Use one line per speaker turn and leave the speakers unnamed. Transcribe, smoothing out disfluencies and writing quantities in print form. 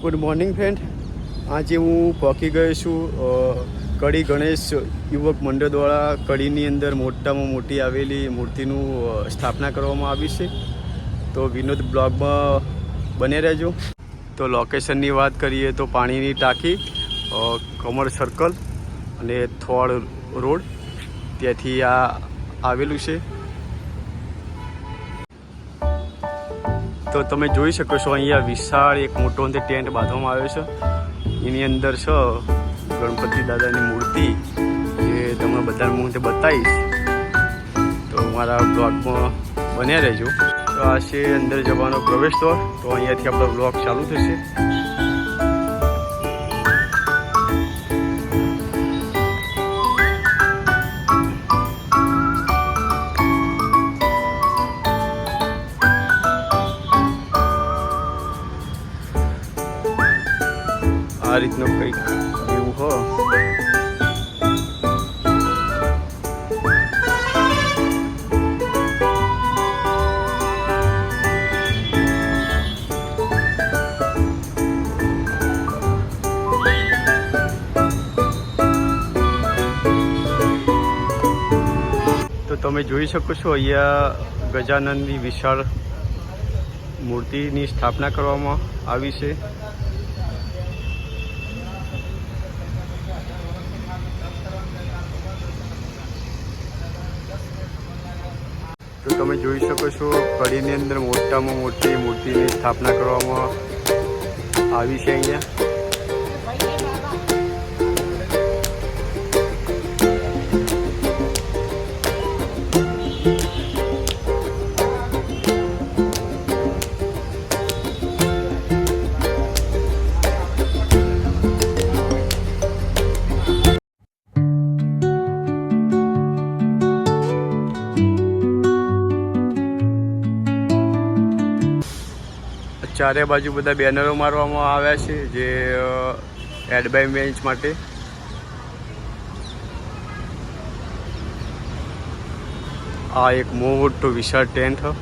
Good morning friend. આજે હું પહોંચી ગયો છું કડી ગણેશ યુવક મંડળ દ્વારા કડીની અંદર મોટામાં મોટી આવેલી મૂર્તિનું સ્થાપના કરવામાં આવી છે. તો વિનોદ બ્લોગમાં બને રહેજો. તો લોકેશનની વાત કરીએ તો પાણીની ટાંકી, કમળ સર્કલ અને થોડ રોડ, ત્યાંથી આ આવેલું છે. તો તમે જોઈ શકો છો અહીંયા વિશાળ એક મોટો ટેન્ટ બાંધવામાં આવ્યો છે. એની અંદર છે ગણપતિ દાદાની મૂર્તિ, જે તમને બધા હું બતાવીશ. તો મારા બ્લોગમાં બન્યા રહેજો. તો આ છે અંદર જવાનો પ્રવેશ દ્વાર. તો અહીંયાથી આપણો બ્લોગ ચાલુ થશે. આ રીતનો કંઈક વ્યૂ હો. તો તમે જોઈ શકો છો અહીંયા ગજાનંદની વિશાળ મૂર્તિની સ્થાપના કરવામાં આવી છે. તો તમે જોઈ શકો છો કડીની અંદર મોટામાં મોટી મૂર્તિની સ્થાપના કરવામાં આવી છે અહીંયા. ચારે બાજુ બધા બેનરો મારવામાં આવ્યા છે, જે એડવાઇઝમેન્ટ માટે. આ એક મોટો વિશાળ ટેન્ટ હ.